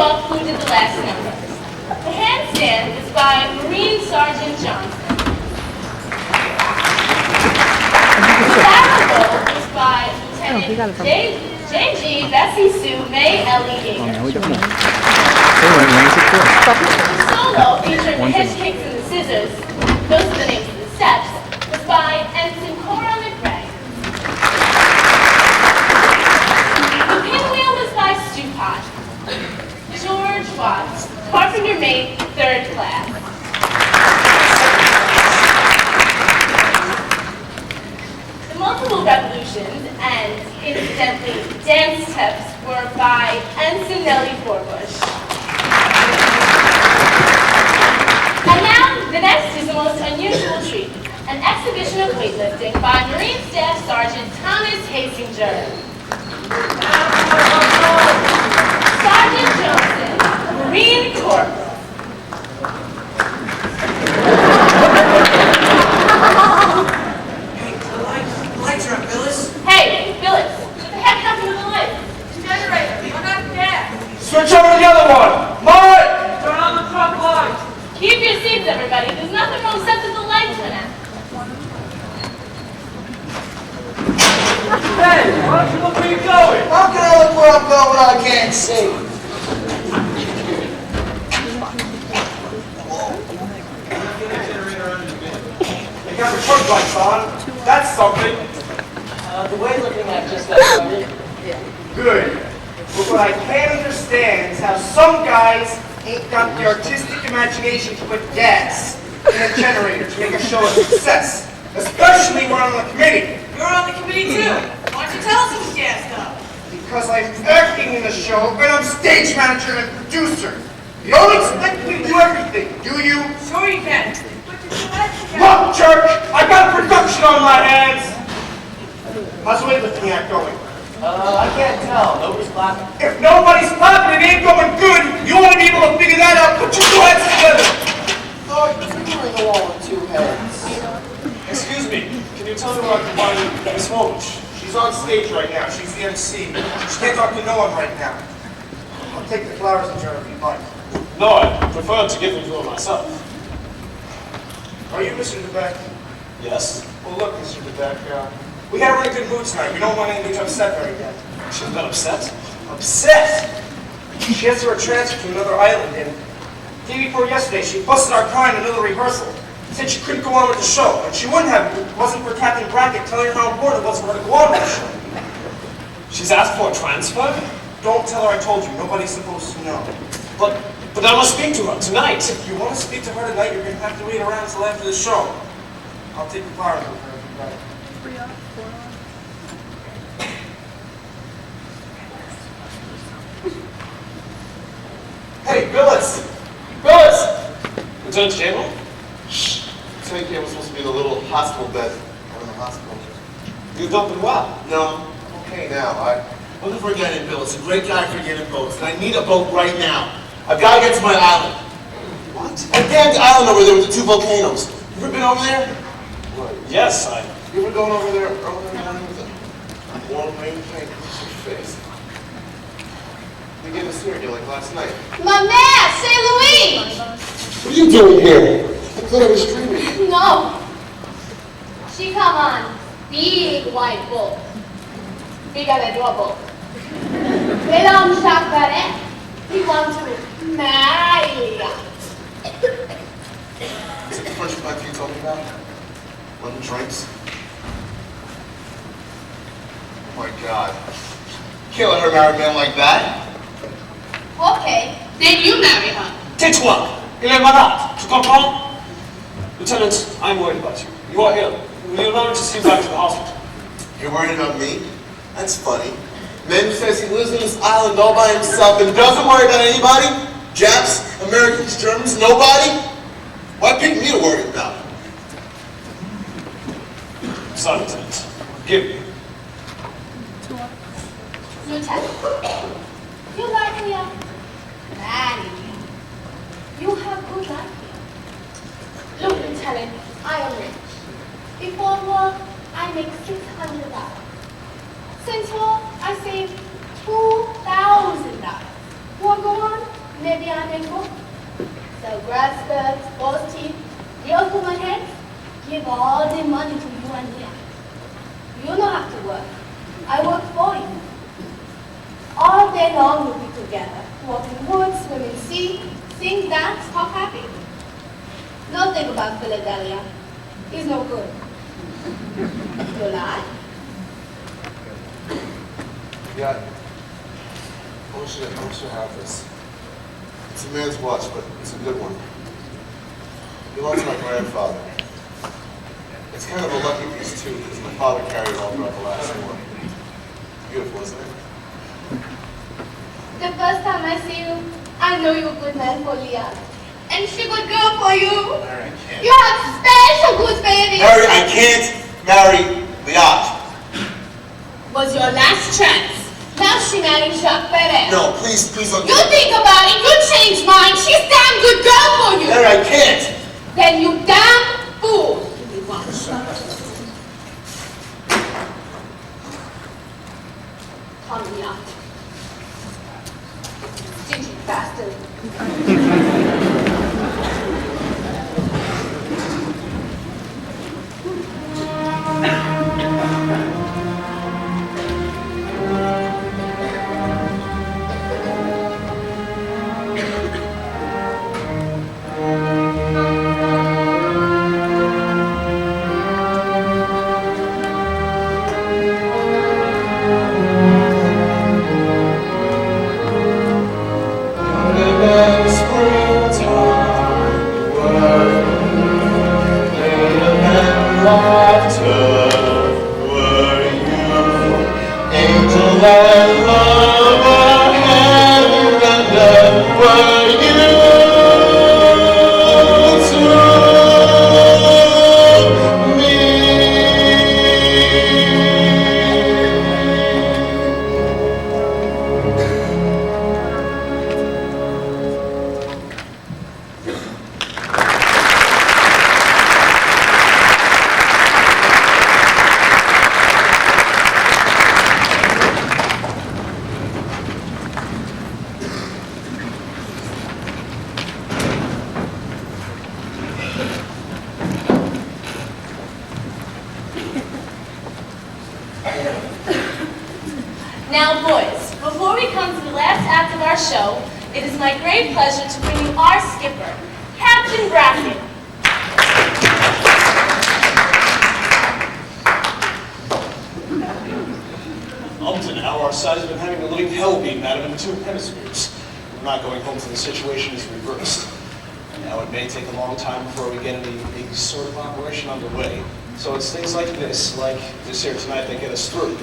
off who did the last number. The handstand is by Marine Sergeant Johnson. The barrel roll is by Lieutenant J.G. Bessie Sue May Ellie Yeager. The solo featuring the hitch kicks and the scissors, those are the names of the steps, was by Ensign Cora McRae. The pinwheel was by Stu Pot. George Watts, carpenter mate, 3rd class. The multiple revolutions and, incidentally, dance steps were by Ensign Nellie Forbush. And now, the next is the most unusual treat, an exhibition of weightlifting by Marine Staff Sergeant Thomas Hasinger. Sergeant Johnson, Marine Corporal. Hey, the lights are up, Billis. Hey, Billis, what the heck happened to the light? Generator, run out of gas. Switch over to the other one. Mike! Turn on the truck lights. Keep your seats, everybody. There's nothing wrong except that the lights went out. Hey, why don't you look where you're going? How can I look where I'm going when I can't see? They got the trunk lights on. That's something. The weightlifting act just got started. Good. But what I can't understand is how some guys ain't got the artistic imagination to put gas in a generator to make a show a success. Especially when I'm on the committee. You're on the committee too. Why don't you tell us who's gassed up? Because I'm acting in the show and I'm stage manager and producer. You don't expect me to do everything, do you? Sure you can. Put your two heads together. Look, Church, I got production on my hands. How's the weightlifting act going? I can't tell. Nobody's clapping. If nobody's clapping, it ain't going good. You want to be able to figure that out. Put your two heads together. Oh, you're figuring the wall with 2 heads. Excuse me. Can you tell me where I can find Miss Holmes? She's on stage right now. She's the MC. She can't talk to no one right now. I'll take the flowers and jar if you'd like. No, I prefer to give them to her myself. Are you Mr. DeBeck? Yes? Well, look, Mr. DeBeck, we had a really good mood tonight. We don't want anybody to upset her again. She's been upset? Upset? She has to her transfer to another island, and the day before yesterday, she busted our car in the middle of rehearsal. Said she couldn't go on with the show, and she wouldn't have if it wasn't for Captain Brackett telling her how important it was for her to go on with the show. She's asked for a transfer? Don't tell her I told you. Nobody's supposed to know. But I must speak to her tonight. If you want to speak to her tonight, you're going to have to wait around until after the show. I'll take the flowers with her if you'd like. Hey, Billis! Billis! Lieutenant General? Lieutenant Cam was supposed to be in a little hospital bed. I'm in the hospital. You've not been well. No, I'm okay now. I'm looking for a guy named Bill. It's a great guy for getting boats, and I need a boat right now. I've got to get to my island. What? That damn island over there with the 2 volcanoes. You ever been over there? Yes, You ever going over there early in the morning with a warm rain tank across your face? They gave us here like last night. My man, St. Louis! What are you doing here? I thought I was streaming. No. She come on, big white bull. Bigger than your bull. They don't shock that in. He wants to marry ya. Is it the French country you told me about? One of the drinks? Oh my God. Can't let her marry a man like that. Okay, then you marry her. Tais-toi! Il est malade. Tu comprends? Lieutenant, I'm worried about you. You are ill. Will you allow me to see you back to the hospital? You're worried about me? That's funny. Man says he lives on this island all by himself and doesn't worry about anybody? Japs, Americans, Germans, nobody? Why pick me to worry about? Sorry, Lieutenant. Give me. Lieutenant, you like me? Marry me. You have good luck here. Look, Lieutenant, I am rich. Before war, I make $600. Since war, I saved $2,000. War go on, Maybe I may cook, sell grass skirts, horse teeth, real human heads, give all the money to you and Leah. You don't have to work. I work for you. All day long we'll be together. Walk in woods, swim in sea, sing, dance, talk happy. Don't think about Philadelphia. He's no good. Will I? Yeah. I wish you have this. It's a man's watch, but it's a good one. It belongs to my grandfather. It's kind of a lucky piece too, because my father carried it all throughout the last war. Beautiful, isn't it? The first time I see you, I know you're a good man for Leah. And she good girl for you. Mary, I can't. You have special good babies. Mary, I can't marry Leah. Was your last chance. Now she married Jacques Perez. No, please don't. You think about it, you change mine. She's damn good girl for you. Mary, I can't. Then you damn fool. Give me one. Come here. Stingy bastard. Now, boys, before we come to the last act of our show, it is my great pleasure to bring you our skipper, Captain Brackett. Up to now, our side has been having a living hell beaten out of it in two hemispheres. We're not going home till the situation is reversed. Now, it may take a long time before we get any sort of operation underway. So it's things like this here tonight, that get us through.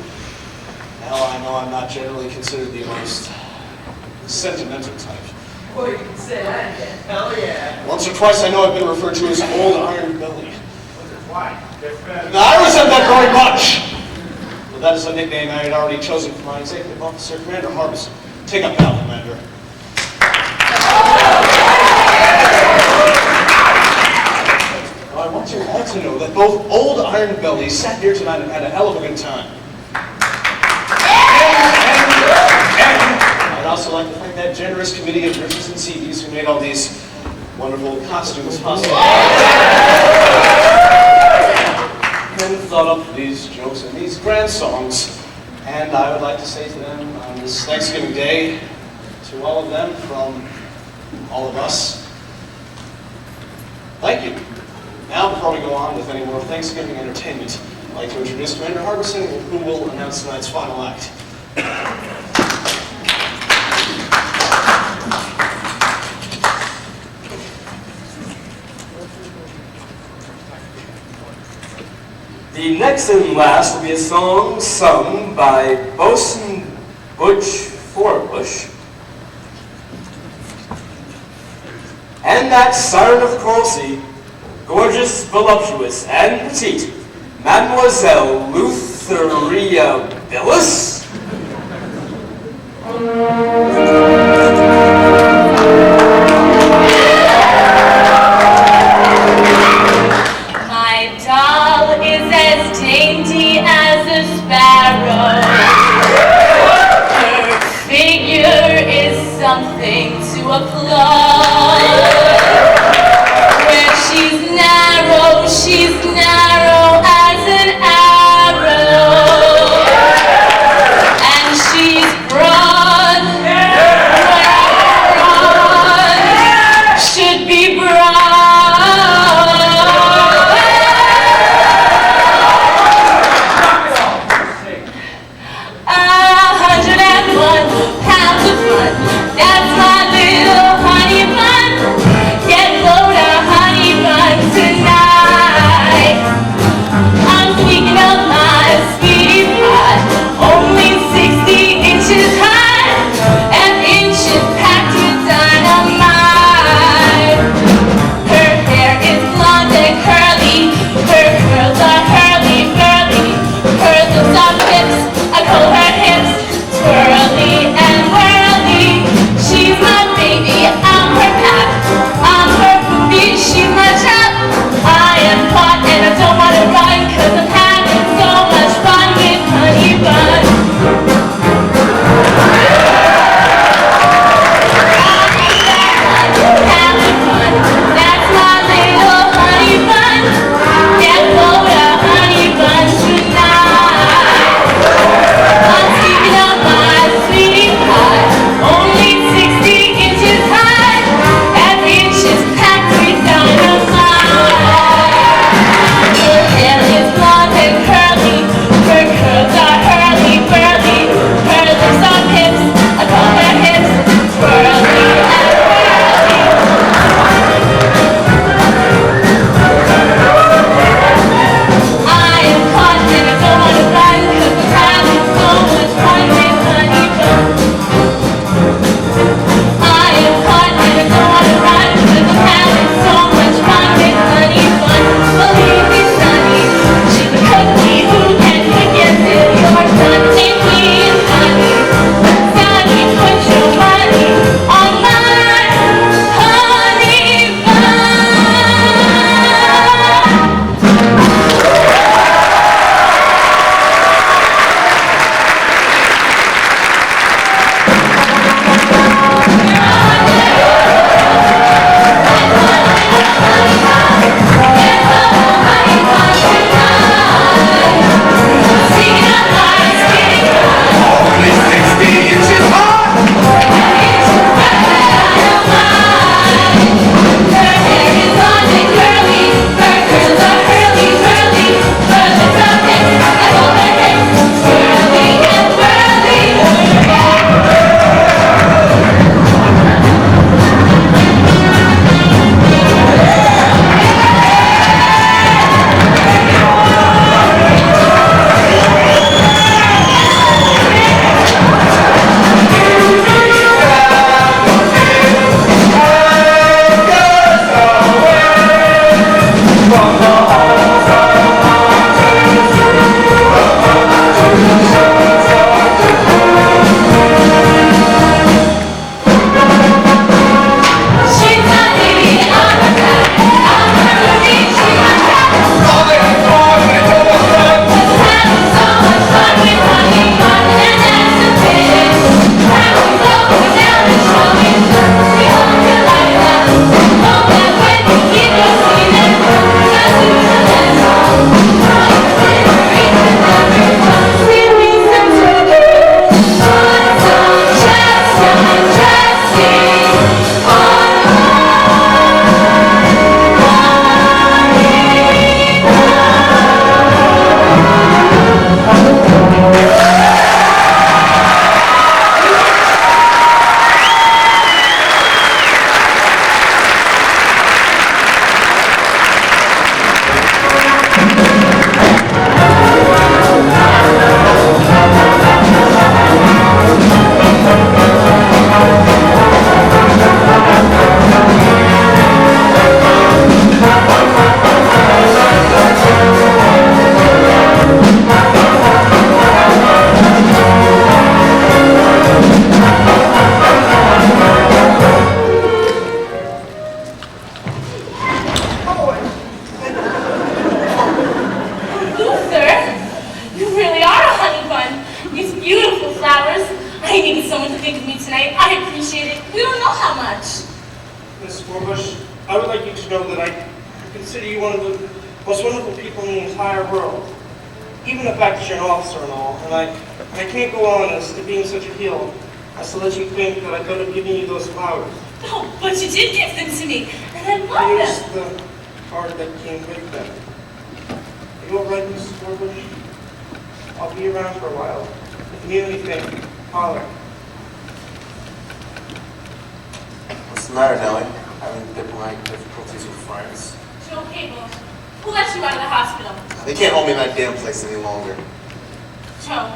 Now, I know I'm not generally considered the most sentimental type. Boy, you can say that again. Hell yeah. Once or twice, I know I've been referred to as Old Iron Belly. Why? Now, I resent that very much. But that is a nickname I had already chosen for my executive officer, Commander Harbison. Take up now, Commander. Now, I want you all to know that both Old Iron Belly sat here tonight and had a hell of a good time. And I'd also like to thank that generous committee of nurses and CVs who made all these wonderful costumes possible. And thought up these jokes and these grand songs. And I would like to say to them on this Thanksgiving Day, to all of them from all of us, thank you. Now, before we go on with any more Thanksgiving entertainment, I'd like to introduce Commander Harbison, who will announce tonight's final act. The next and last will be a song sung by Bosun Butch Forbush. And that siren of the Coral Sea, gorgeous, voluptuous, and petite, Mademoiselle Lutheria Billis. My doll is as dainty as a sparrow. Her figure is something to a club. Where she's narrow as an arrow. And she's broad, broad, should be broad. 101 pounds of fun, that's my little honey bun. Miss Warbush, I would like you to know that I consider you one of the most wonderful people in the entire world. Even the fact that you're an officer and all, and I can't go on as to being such a heel as to let you think that I could have given you those flowers. Oh, but you did give them to me, and I love Here's them. the card that came with them. Are you all right, Mrs. Warbush? I'll be around for a while. If you need anything, holler. What's the matter, Nellie? Having diplomatic difficulties with France? Joe Cable, who let you out of the hospital? They can't hold me in that damn place any longer. Joe,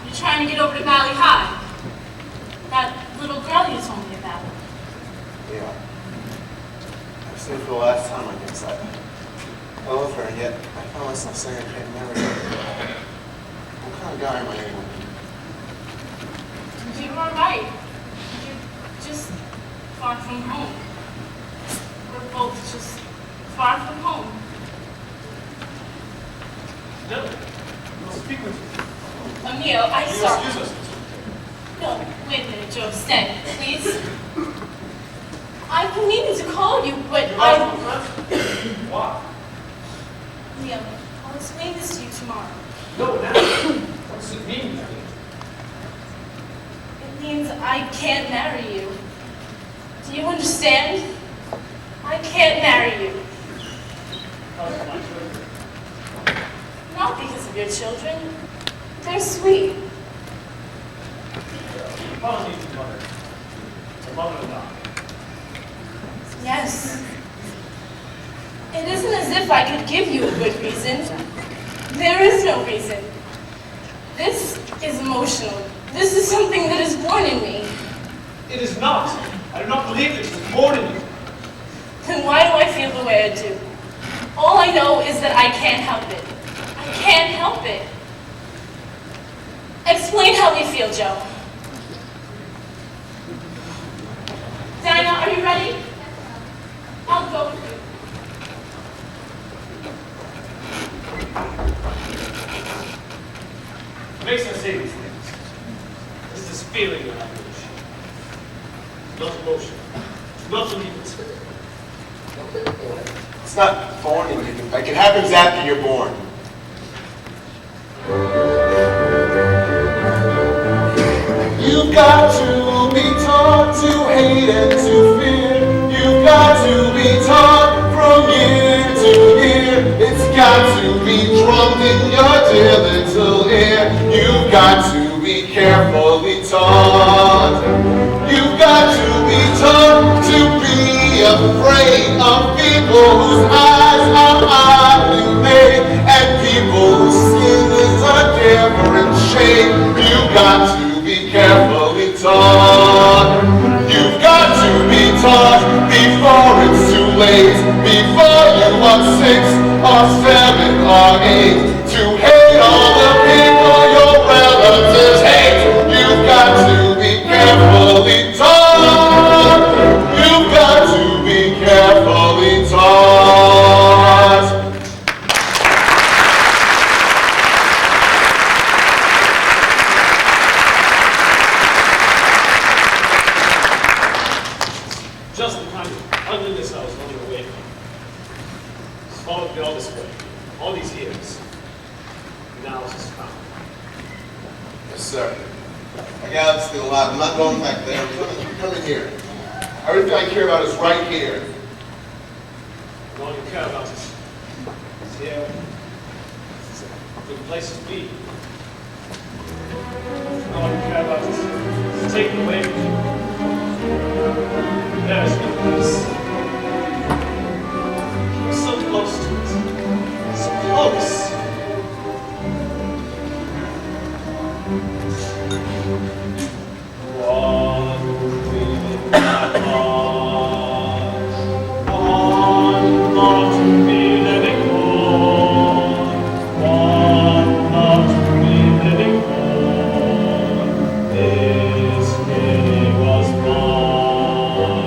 you're trying to get over to Valley High. That little girl you told me about. Yeah. I've seen her for the last time, I guess. I love her, and yet I found myself saying I can't marry her. What kind of guy am I anyway? You were right. You're just far from home. We're both just far from home. No, I'll speak with you. Emil, I saw. Excuse us. No, wait a minute, Joe. Stay, please. I've been meaning to call you, but Why? Emil, I'll explain this to you tomorrow. No, now. What does it mean? It means I can't marry you. Do you understand? I can't marry you. Not because of your children. They're sweet. Follow me to mother. To mother and I. Yes. It isn't as if I could give you a good reason. There is no reason. This is emotional. This is something that is born in me. It is not. I do not believe it was born in you. Then why do I feel the way I do? All I know is that I can't help it. I can't help it. Explain how we feel, Joe. Dinah, are you ready? I'll go with you. It makes us say these things. This is feeling that I wish. Not emotion. Not believing. It's not born in you. Like, it happens after you're born. You've got to be taught to hate and to fear. You've got to be taught from year to year. It's got to be drummed in your dear little ear. You've got to be carefully taught. You've got to be taught to be afraid of people whose eyes are oddly made and people whose skin is a different shade. You've got to be carefully taught. You've got to be taught before it's too late, before you are 6 or 7 or 8, to hate all the people your relatives hate. You've got to be carefully taught. You've got to be carefully taught. Just the kind of ugliness I was running away from. It's followed me all this way, all these years. Now it's just found. Yes, sir. I got it still alive. I'm not going back there. I'm coming here. Everything I care about is right here. And all you care about is here. It's a good place to be. And all you care about is taken away from you. There's no place. You're so close to it. So close. One feeling my heart. One thought to be living for. One thought to be living for. This really was mine.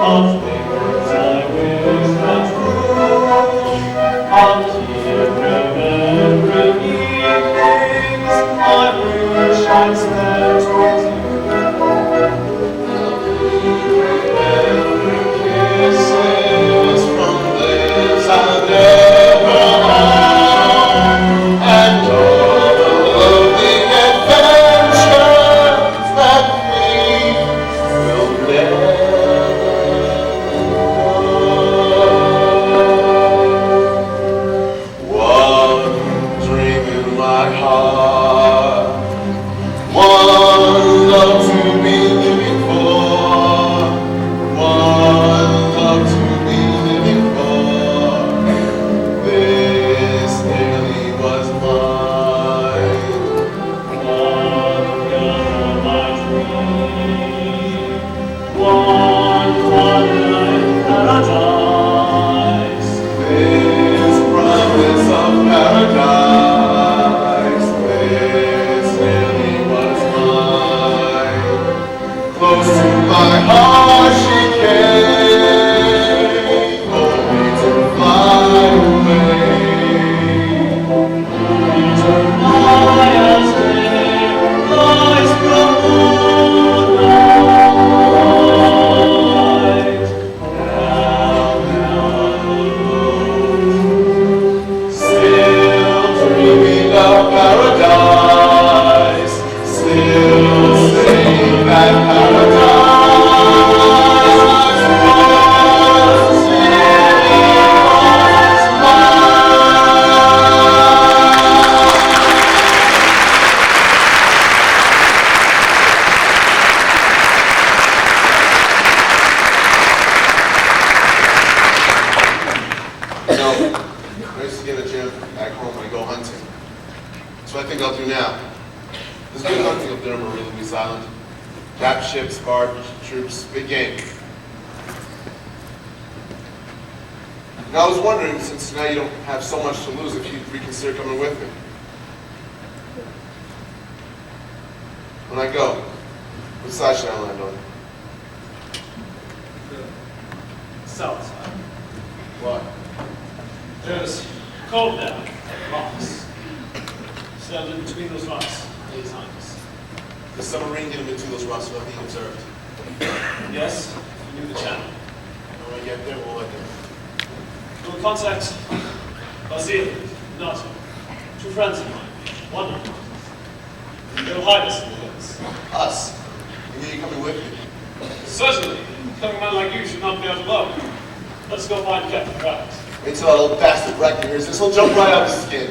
of things I wish were true, of dear remembering evenings I wish I'd spent with you. Remembering kisses from lips I've never known, and all the lovely adventures that we will never know. One dream in my heart, one love to be living for, one love to be living for. This daily was mine. One girl my dream, one wonderland paradise. This promise of paradise, this daily was mine. Close to my heart she came, only to fly away. Only to fly as day lies from moonlight. Now alone, still dreaming of paradise, still saying that paradise was You know, I used to get a gym back home when I go hunting. That's what I think I'll do now. There's good hunting up there in Marie Louise Island. Jap ships, guard troops, big game. Now I was wondering, since now you don't have so much to lose, if you'd reconsider coming with me. When I go, what side should I land on? South side. Why? There's cold down, rocks. Stand in between those rocks, many times. The submarine get into those rocks without being observed. Yes, you knew the channel. And when I get there, we'll let them. No contact. Basile, Nato, two friends of mine, one of them. They'll hide us in the hills. Us? You mean you coming with me? Certainly, a young man like you should not be out alone. Let's go find Captain Pratt. Wait till that old bastard Brecken hears this, he'll jump right out of his skin.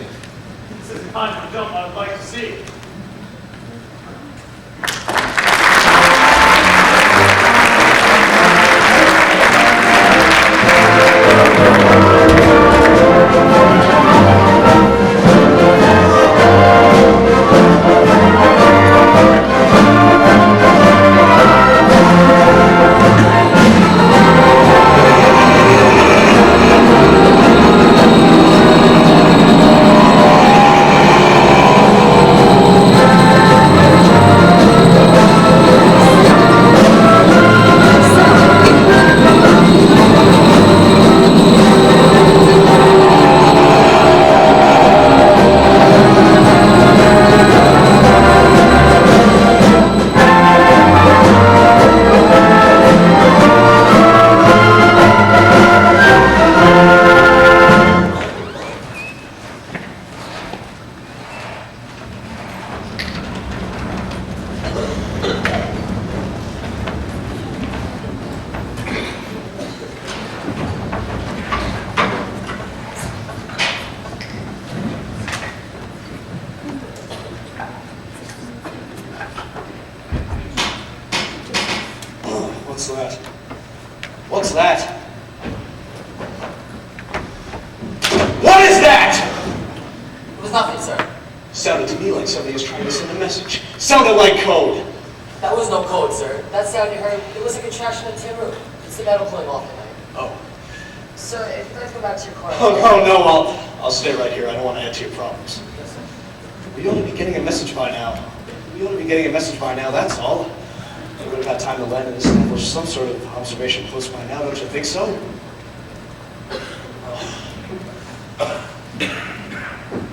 This is the kind of jump I'd like to see. What's that? What's that? What is that? It was nothing, sir. Sounded to me like somebody was trying to send a message. Sounded like code. That was no code, sir. That sound you heard, it was a contraction of tin roof. It's the metal cooling off tonight. Oh. Sir, if you'd like to go back to your car. Oh, no, I'll stay right here. I don't want to add to your problems. Yes, sir. We ought to be getting a message by now. We ought to be getting a message by now, that's all. They would have had time to land and establish some sort of observation post by now, don't you think so?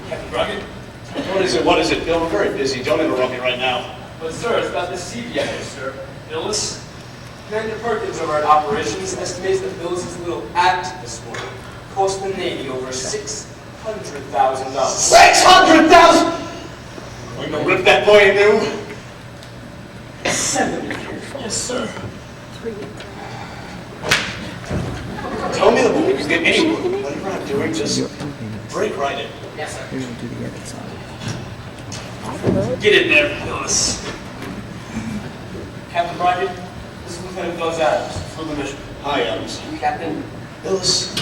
Captain Brockett? What is it, Bill? I'm very busy. Don't interrupt me right now. But sir, it's about the CBI, sir. Billis? Commander Perkins over at Operations estimates that Billis' little act this morning cost the Navy over $600,000. 600,000! We're gonna rip that boy a new? Send him in here. Yes, sir. Tell me the boy can get anywhere. Whatever I'm doing, just break right in. Yes, sir. Get in there, Billis. Captain Brockett, this is Lieutenant Buzz Adams for the mission. Hi, Adams. Captain, Billis,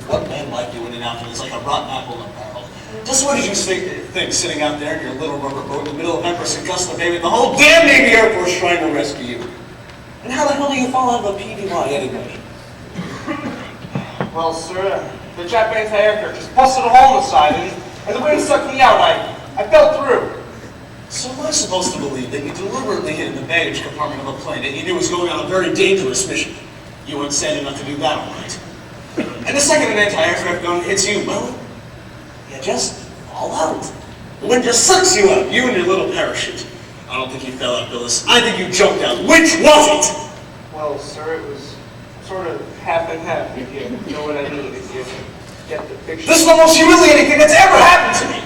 what man like you in and out It's like a rotten apple in a barrel. Just what did you think sitting out there in your little rubber boat in the middle of Empress Augusta, baby, the whole damn Navy Air Force trying to rescue you? And how the hell do you fall out of a PBY anyway? Well, sir, the Jap anti-aircraft just busted a hole in the side, and the wind sucked me out. I fell through. So am I supposed to believe that you deliberately hid in the baggage compartment of a plane that you knew was going on a very dangerous mission? You weren't sad enough to do that, all right. And the second an anti-aircraft gun hits you, well, you just fall out. The wind just sucks you out, you and your little parachute. I don't think you fell out, Billis. I think you jumped out. Which was it? Well, sir, it was sort of half and half, if you know what I mean, if you get the picture. This is the most humiliating thing that's ever happened to me.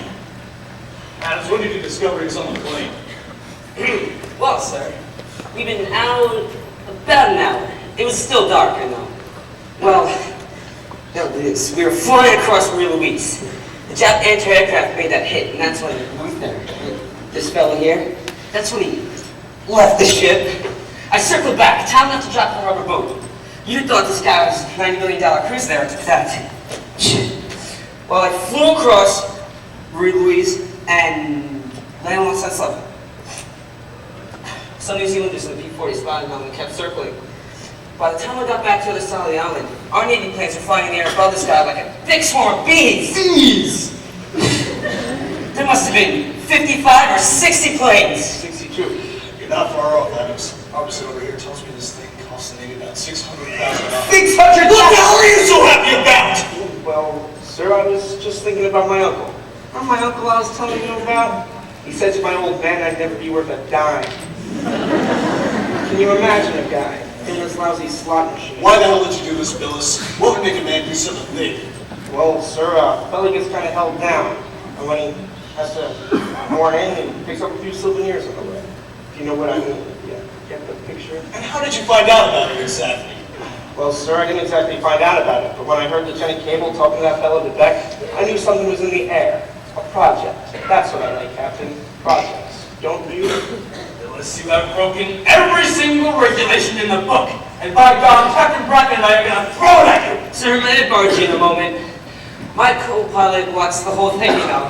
Adams, when did you discover he was on the plane? Well, sir, we've been out about an hour. It was still dark, I know. Well, no, it is. We were flying across Marie Louise. The Jap anti-aircraft made that hit, and that's when this fella here, that's when he left the ship. I circled back, tell him not to drop the rubber boat. You thought this guy was a $90 million cruise there at the time. Well, I flew across Marie Louise and landed on Sunset level. Some New Zealanders in the P-40 spotted on and kept circling. By the time I got back to the other side of the island, our Navy planes were flying in the air above the sky like a big swarm of bees. Bees! There must have been 55 or 60 planes. 62. You're not far off, Adams. Officer over here tells me this thing cost the Navy about $600,000. 600,000! What the hell are you so happy about? Well, sir, I was just thinking about my uncle. Remember my uncle I was telling you about? He said to my old man I'd never be worth a dime. Can you imagine a guy in this lousy slot machine? Why the hell did you do this, Billis? What would make a man do something big? Well, sir, a fella gets kind of held down. And when he has to morn in, he picks up a few souvenirs on the way. If you know what I mean. Yeah, get the picture? And how did you find out about it exactly? Well, sir, I didn't exactly find out about it, but when I heard Lieutenant Cable talking to that fellow to Beck, I knew something was in the air. A project. That's what I like, Captain. Projects. Don't you? Billis, you have broken every single regulation in the book. And by God, Captain Brockett and I are going to throw it at you. Sir, let it barge you in a moment. My co-pilot watched the whole thing, you know.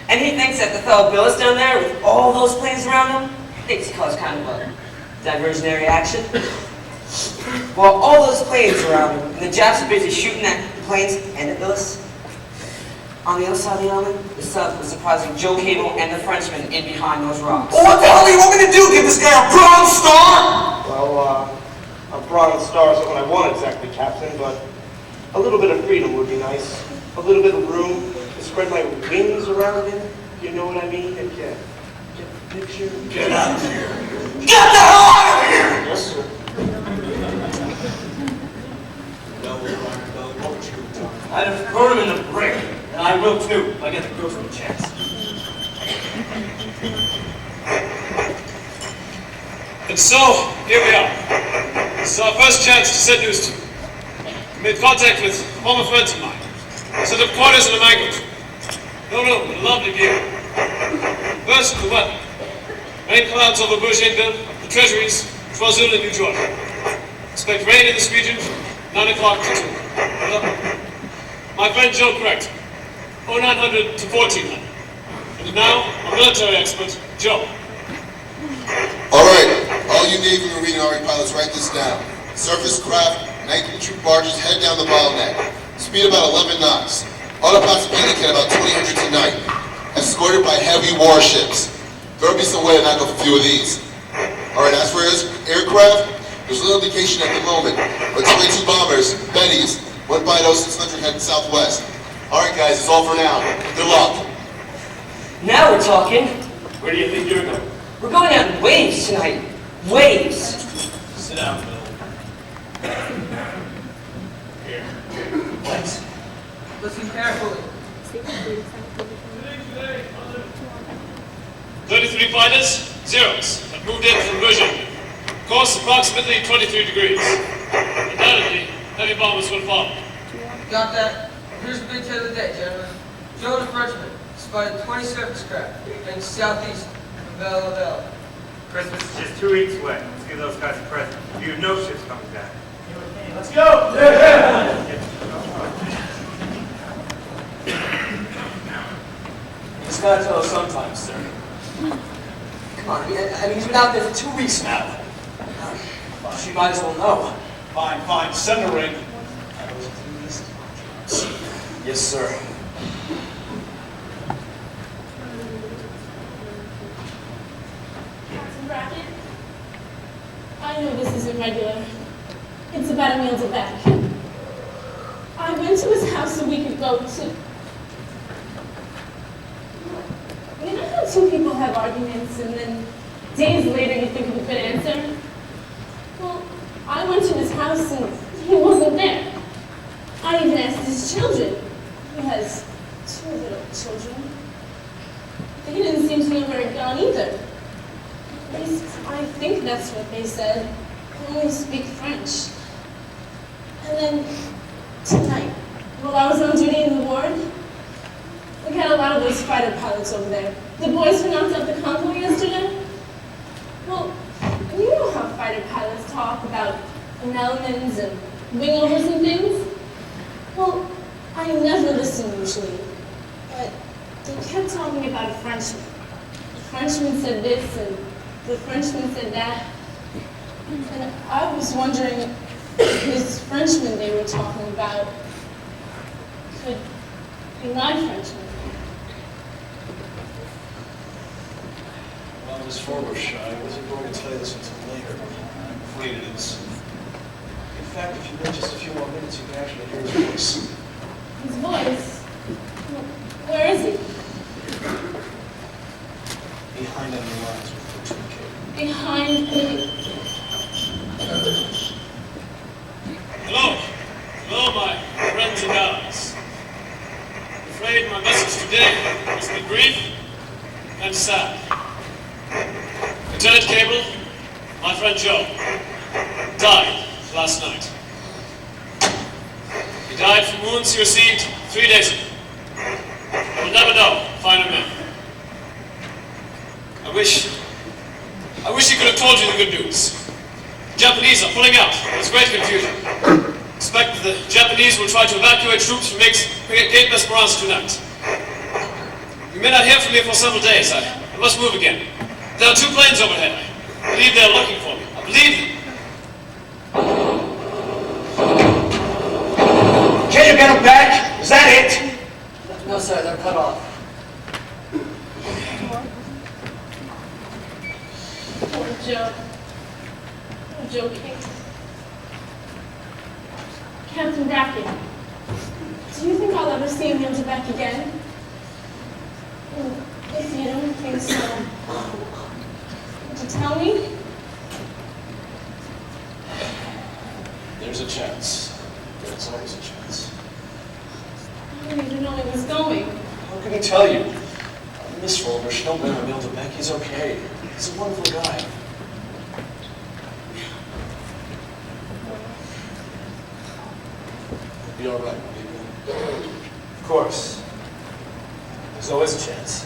And he thinks that the fellow Billis down there, with all those planes around him, thinks he caused kind of a diversionary action. Well, all those planes around him, and the Japs are busy shooting at the planes and the Billis. On the other side of the island, the sub was surprising Joe Cable and the Frenchman in behind those rocks. Well, what the hell do you want me to do? Give this guy a Bronze Star? Well, a bronze star isn't what I want exactly, Captain, but a little bit of freedom would be nice. A little bit of room to spread my wings around in. You know what I mean? And get the picture. Get out of here. Get the hell out of here! Yes, sir. What would you have done? I'd have thrown him in the brick. And I will too, if I get the girl from a chance. And so, here we are. This is our first chance to send news to you. We made contact with former friends of mine. Set up quarters in a mangrove. No room, but a lovely view. First, the weather. Rain clouds over Bourget-Ville, the treasuries, Choiseul and New Georgia. Expect rain in this region from 9 o'clock to 2. My friend Joe correct. 0900 to 1400. And now, our military expert, Joe. All right, all you Navy, Marine, and Army pilots, write this down. Surface craft, 19 troop barges head down the bottleneck. Speed about 11 knots. Autopilot indicated about 2000 tonight. Escorted by heavy warships. There'll be some way to knock off a few of these. All right, as for his aircraft, there's little indication at the moment, but 22 bombers, Betty's, went by those 600 heading southwest. All right, guys, it's all for now. Good luck. Now we're talking. Where do you think you're going? We're going out in waves tonight. Waves. Sit down, Bill. Here. Thanks. Listen carefully. 33 fighters, zeros, have moved in from Rouge. Course approximately 23 degrees. Undoubtedly, heavy bombers will follow. Got that? Here's the big hit of the day, gentlemen. Joe the Frenchman spotted 20 surface craft heading southeast from Belle. Christmas is just 2 weeks away. Let's give those guys a present. You have no ships coming back. Let's go! Just gotta tell us sometimes, sir. Come on, I mean, you've been out there for 2 weeks now. She might as well know. Fine, fine. Send a ring. Yes, sir. Captain Brackett, I know this isn't regular. It's about Emil's back. I went to his house a week ago to... You know how two people have arguments and then days later you think of a good answer? Well, I went to his house and he wasn't there. I even asked his children. He has 2 little children. They didn't seem to know where he'd gone either. At least, I think that's what they said. They only speak French. And then, tonight, while I was on duty in the ward, we had a lot of those fighter pilots over there. The boys who knocked out the convoy yesterday. Well, you know how fighter pilots talk about elements and wingovers and things? Well, I never listen usually, but they kept talking about a Frenchman. The Frenchman said this and the Frenchman said that. And I was wondering if this Frenchman they were talking about could be my Frenchman. Well, Miss Forbush, I wasn't going to tell you this until later. I'm afraid it is. In fact, if you wait just a few more minutes, you can actually hear his voice. His voice? Where is he? Behind enemy lines with the 2K. Behind me. Hello. Hello, my friends and allies. I'm afraid my message today must be brief and sad. Lieutenant Cable, my friend Joe, died last night. He died from wounds he received 3 days ago. We'll never know, find him in. I wish he could have told you the good news. The Japanese are pulling out. There's great confusion. Expect that the Japanese will try to evacuate troops from Cape Esperance tonight. You may not hear from me for several days. I must move again. There are 2 planes overhead. I believe they're looking for me. I believe them. Can you get him back? Is that it? No, sir, they're cut off. Poor Joe. Poor Joe King. Captain Brackett, do you think I'll ever see Emil back again? If you don't think so, would you tell me? There's a chance. There's always a chance. I didn't even know he was going. How can I tell you? Miss Forbush, don't blame Emil Beck. He's okay. He's a wonderful guy. He'll be all right, baby. Of course. There's always a chance.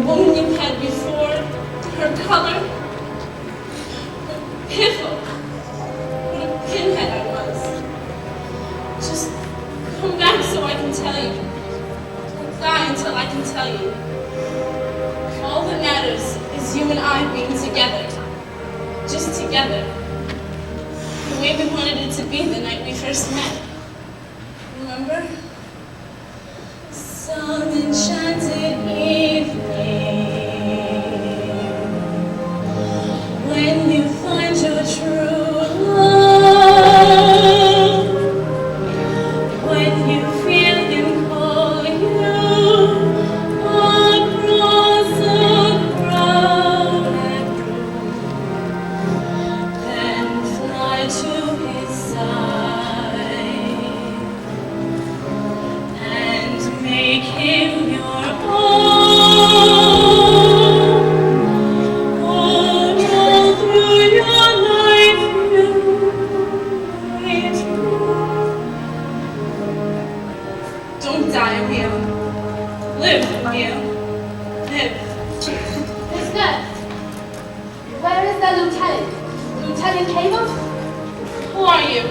woman you've had before, her color, her piffle, what a pinhead I was. Just come back so I can tell you. Don't die until I can tell you. All that matters is you and I being together. Just together. The way we wanted it to be the night we first met. Remember? Some enchanted evening, when you find your true love, when you feel him call you across a crowded room, then fly to his side and make him your own. All through your life you might move. Don't die, Emil. Live, Emil. Live. Miss Nurse, where is the lieutenant? Lieutenant Cable? Who are you?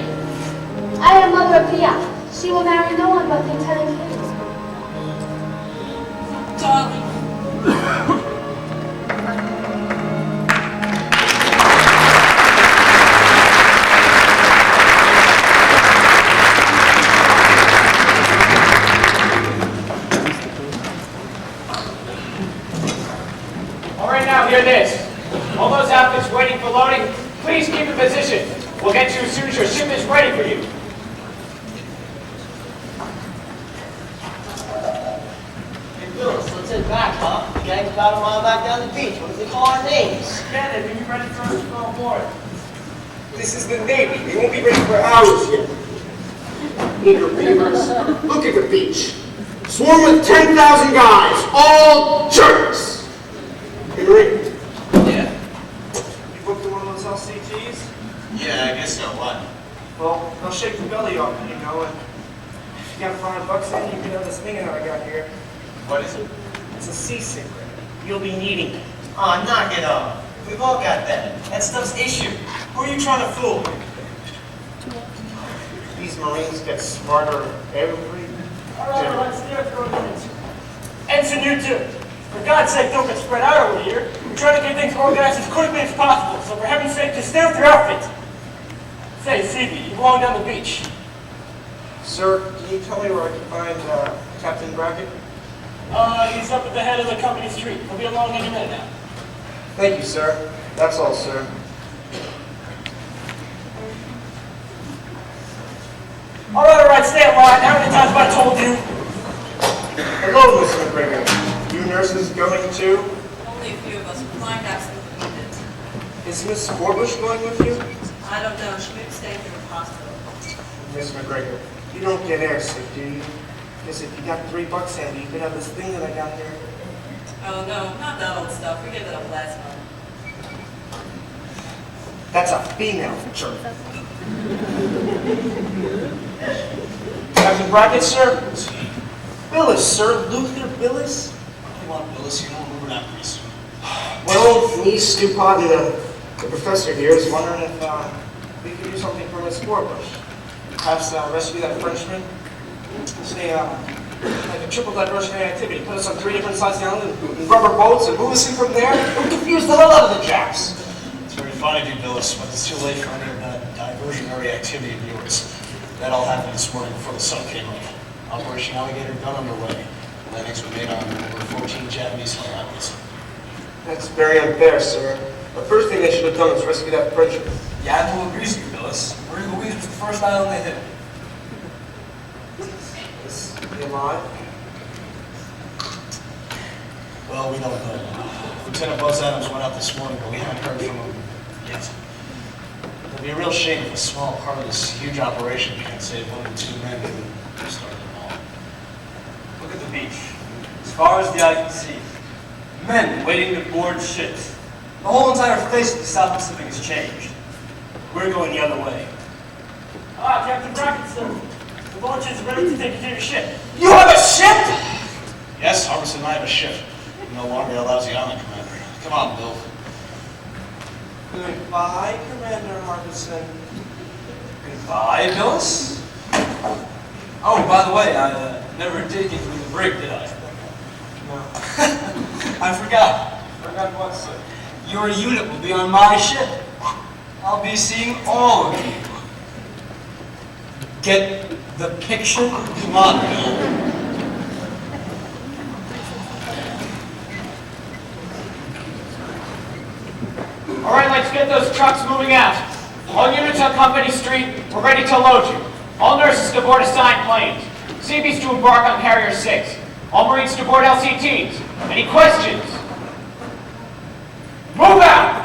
I am Mother of Pia. She will marry no one but Lieutenant Cable. Darling. All right, now, hear this. All those outfits waiting for loading, please keep in position. We'll get you as soon as your ship is ready for you. Hey, Phyllis, let's head back, huh? The gang's about a mile back down the beach. What do they call our names? Yeah, they'll be ready for us to go aboard. This is the Navy. They won't be ready for hours yet. Eager beavers, look at the beach. Swarm with 10,000 guys, all jerks. Hey, Marie. Yeah? You booked in one of those LCTs? Yeah, I guess so. What? Well, they'll shake the belly off, you know, and if you got $5 in, you can have this thing that I got here. What is it? It's a sea secret. You'll be needing it. Oh, knock it off. We've all got that. That stuff's issue. Who are you trying to fool? These Marines get smarter every All right, let's steer through a minute. Ensign, you too. For God's sake, don't get spread out over here. We're trying to get things organized as quickly as possible, so for heaven's sake, just stay with your outfit. Say, Stevie, you belong down the beach. Sir, can you tell me where I can find Captain Brackett? He's up at the head of the company street. He'll be along any minute now. Thank you, sir. That's all, sir. All right, stay in line. How many times have I told you? Hello, Mr. McGregor. You nurses going too? Only a few of us. We're flying back some independent. Is Miss Forbush going with you? I don't know. She may be staying here in the hospital. Miss McGregor, you don't get airsick, do you? Because if you got $3 handy, you could have this thing that I got here. Oh, no. Not that old stuff. We gave that up last month. That's a female jerk. Captain Brackett, sir? Billis, sir. Luther Billis? What do you want, Willis? You know we're moving out pretty soon. Well, me, Stupod, and the professor here is wondering if we could do something for Miss Forbush. Perhaps rescue that Frenchman. Say, like a triple diversionary activity. Put us on 3 different sides of the island in rubber boats and move us in from there. It would confuse the hell out of the Japs. It's very fine of you, Willis, but it's too late for any of that diversionary activity of yours. That all happened this morning before the sun came up. Operation Alligator gun underway. Landings were made on over 14 Japanese helicopters. That's very unfair, sir. The first thing they should have done was rescue that Frenchman. The Admiral agrees with you, Billis. Marie Louise was the first island they hit. Is he alive? Well, we don't know. Lieutenant Buzz Adams went out this morning, but we haven't heard from him yet. It'd be a real shame if a small part of this huge operation can't save 1 or 2 men who started them all. Look at the beach. As far as the eye can see, men waiting to board ships. The whole entire face of the South Pacific has changed. We're going the other way. Ah, Captain Brackett, sir. The launch is ready to take you to your ship. You have a ship? Yes, Harbison and I have a ship. no longer a lousy army commander. Come on, Bill. Goodbye, Commander Harbison. Goodbye, Billis. Oh, by the way, I never did get through the brig, did I? No. I forgot. Forgot what, sir? Your unit will be on my ship. I'll be seeing all of you. Get the picture? Come on, Bill. All right, let's get those trucks moving out. All units on Company Street, we're ready to load you. All nurses to board assigned planes. CBs to embark on Carrier 6. All Marines to board LCTs. Any questions? Move out!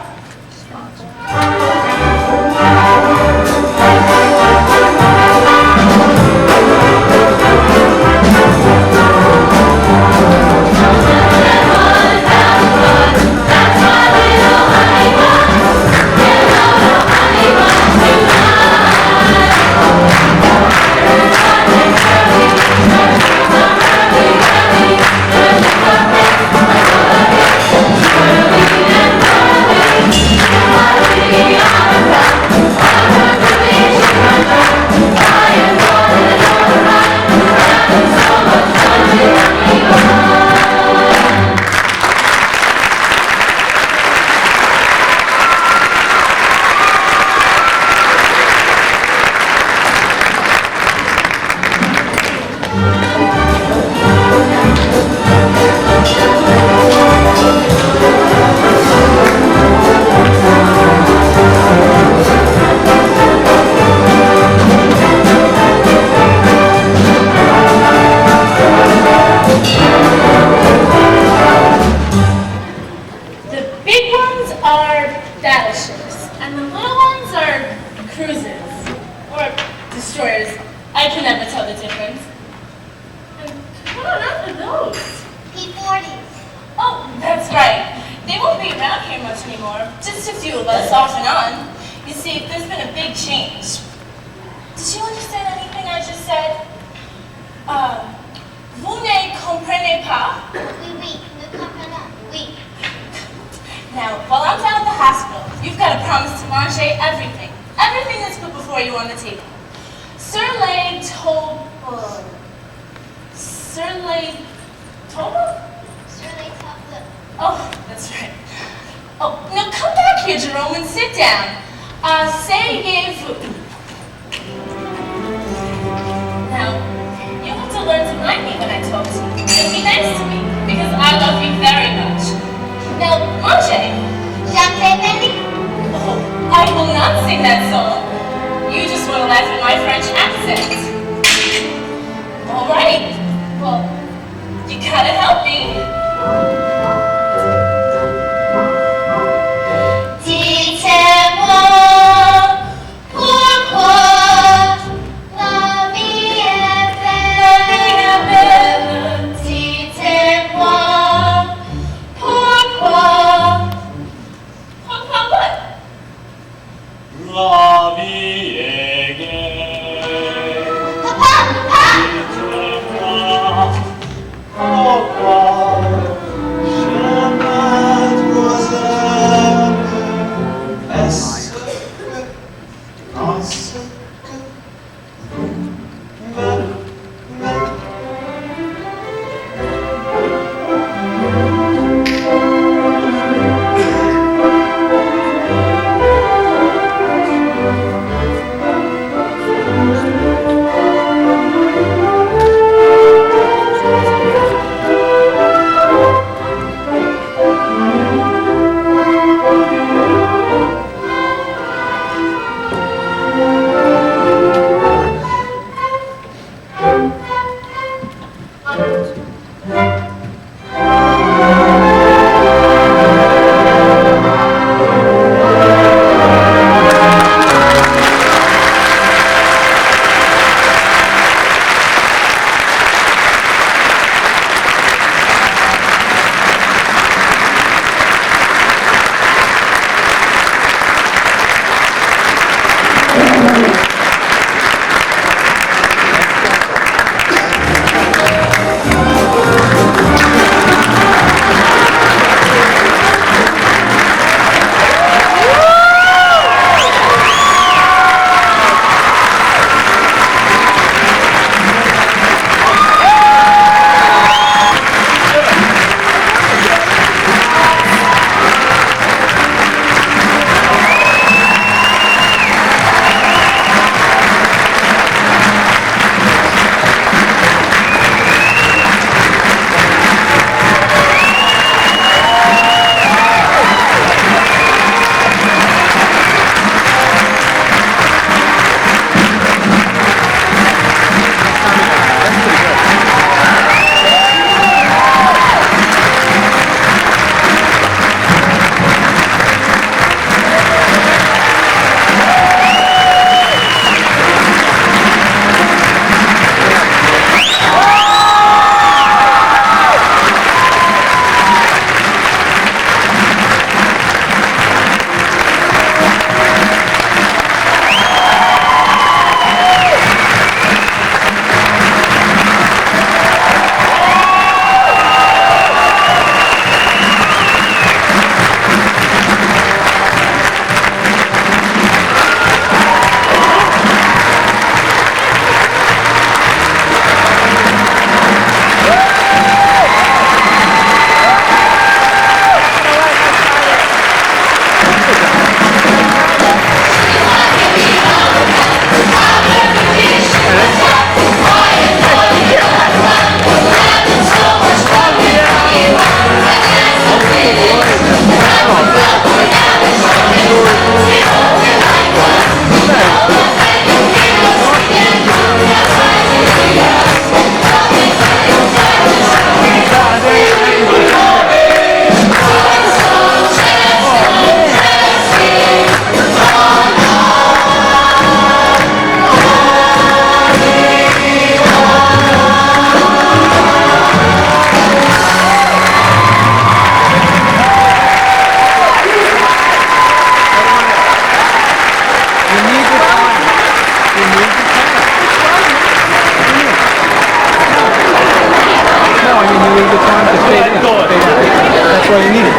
good time to fade in. That's why you need it.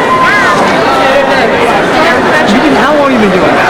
How long have you been doing that?